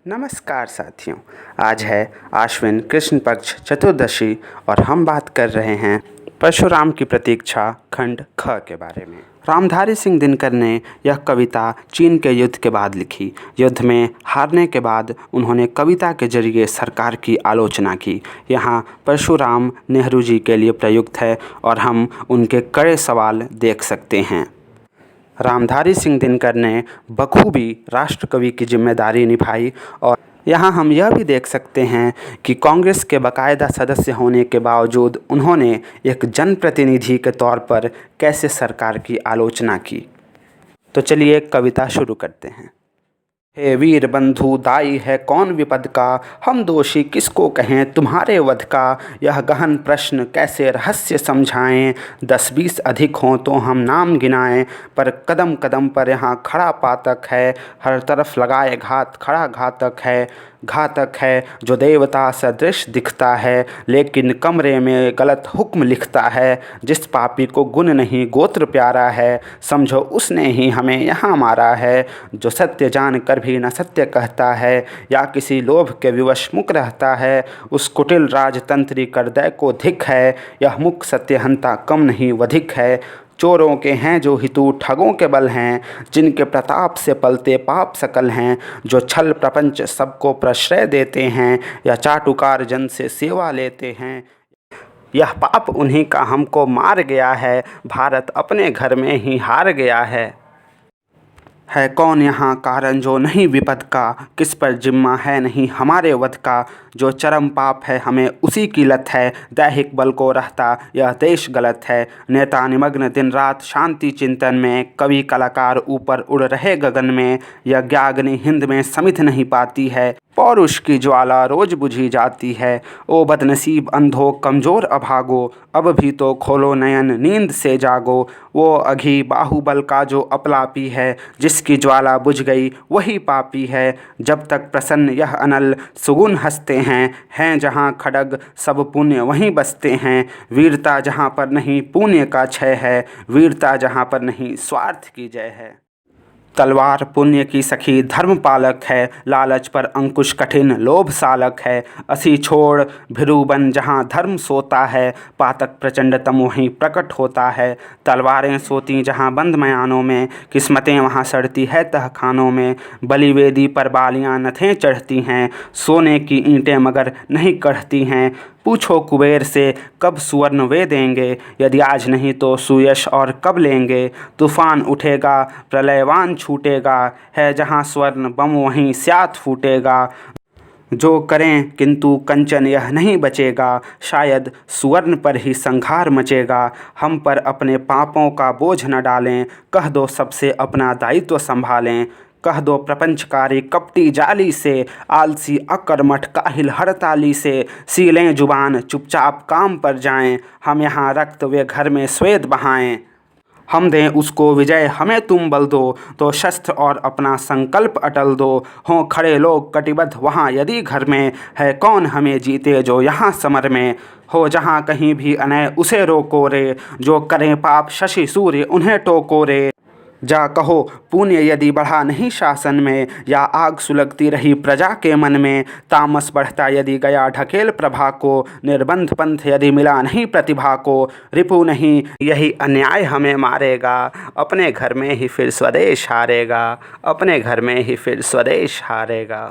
नमस्कार साथियों, आज है आश्विन कृष्ण पक्ष चतुर्दशी और हम बात कर रहे हैं परशुराम की प्रतीक्षा खंड ख के बारे में। रामधारी सिंह दिनकर ने यह कविता चीन के युद्ध के बाद लिखी। युद्ध में हारने के बाद उन्होंने कविता के जरिए सरकार की आलोचना की। यहाँ परशुराम नेहरू जी के लिए प्रयुक्त है और हम उनके कड़े सवाल देख सकते हैं। रामधारी सिंह दिनकर ने बखूबी राष्ट्रकवि की जिम्मेदारी निभाई और यहाँ हम यह भी देख सकते हैं कि कांग्रेस के बाकायदा सदस्य होने के बावजूद उन्होंने एक जनप्रतिनिधि के तौर पर कैसे सरकार की आलोचना की। तो चलिए कविता शुरू करते हैं। हे वीर बंधु दाई है कौन विपद का, हम दोषी किसको कहें तुम्हारे वध का। यह गहन प्रश्न कैसे रहस्य समझाएं, 10-20 अधिक हों तो हम नाम गिनाएं। पर कदम कदम पर यहाँ खड़ा पातक है, हर तरफ लगाए घात खड़ा घातक है जो देवता सदृश दिखता है, लेकिन कमरे में गलत हुक्म लिखता है। जिस पापी को गुण नहीं गोत्र प्यारा है, समझो उसने ही हमें यहाँ मारा है। जो सत्य जान कर भी न सत्य कहता है, या किसी लोभ के विवश मुक रहता है, उस कुटिल राजतंत्री करदय को धिक है। यह मुख सत्यहंता कम नहीं वधिक है। चोरों के हैं जो हितु ठगों के बल हैं, जिनके प्रताप से पलते पाप सकल हैं। जो छल प्रपंच सबको प्रश्रय देते हैं, या चाटुकार जन से सेवा लेते हैं। यह पाप उन्हीं का हमको मार गया है, भारत अपने घर में ही हार गया है कौन यहाँ कारण जो नहीं विपद का, किस पर जिम्मा है नहीं हमारे वध का। जो चरम पाप है हमें उसी की लत है, दैहिक बल को रहता यह देश गलत है। नेता निमग्न दिन रात शांति चिंतन में, कवि कलाकार ऊपर उड़ रहे गगन में। यज्ञाग्नि हिंद में समिध नहीं पाती है, पौरुष की ज्वाला रोज बुझी जाती है। ओ बदनसीब अंधो कमज़ोर अभागो, अब भी तो खोलो नयन नींद से जागो। वो अघी बाहुबल का जो अपलापी है, जिसकी ज्वाला बुझ गई वही पापी है। जब तक प्रसन्न यह अनल सुगुन हंसते हैं जहाँ खड्ग सब पुण्य वहीं बसते हैं। वीरता जहाँ पर नहीं पुण्य का क्षय है, वीरता जहाँ पर नहीं स्वार्थ की जय है। तलवार पुण्य की सखी धर्म पालक है, लालच पर अंकुश कठिन लोभ सालक है। असी छोड़ भिरू बन जहाँ धर्म सोता है, पातक प्रचंडतम वहीं प्रकट होता है। तलवारें सोती जहाँ बंद मयानों में, किस्मतें वहाँ सड़ती है तहखानों में। बलिवेदी पर बालियाँ नथें चढ़ती हैं, सोने की ईंटें मगर नहीं कढ़ती हैं। पूछो कुबेर से कब सुवर्ण वे देंगे, यदि आज नहीं तो सुयश और कब लेंगे। तूफान उठेगा प्रलयवान छूटेगा, है जहाँ स्वर्ण बम वहीं स्यात फूटेगा। जो करें किंतु कंचन यह नहीं बचेगा, शायद सुवर्ण पर ही संहार मचेगा। हम पर अपने पापों का बोझ न डालें, कह दो सबसे अपना दायित्व संभालें। कह दो प्रपंचकारी कपटी जाली से, आलसी अकर्मठ काहिल हड़ताली से। सीलें जुबान चुपचाप काम पर जाएं, हम यहाँ रक्त वे घर में श्वेत बहाएं। हम दें उसको विजय हमें तुम बल दो, तो शस्त्र और अपना संकल्प अटल दो। हों खड़े लोग कटिबद्ध वहाँ यदि घर में, है कौन हमें जीते जो यहाँ समर में। हो जहाँ कहीं भी अनय उसे रोको रे, जो करें पाप शशि सूर्य उन्हें टोको रे। जा कहो पुण्य यदि बढ़ा नहीं शासन में, या आग सुलगती रही प्रजा के मन में। तामस बढ़ता यदि गया ढकेल प्रभा को, निर्बंध पंथ यदि मिला नहीं प्रतिभा को। रिपु नहीं यही अन्याय हमें मारेगा, अपने घर में ही फिर स्वदेश हारेगा, अपने घर में ही फिर स्वदेश हारेगा।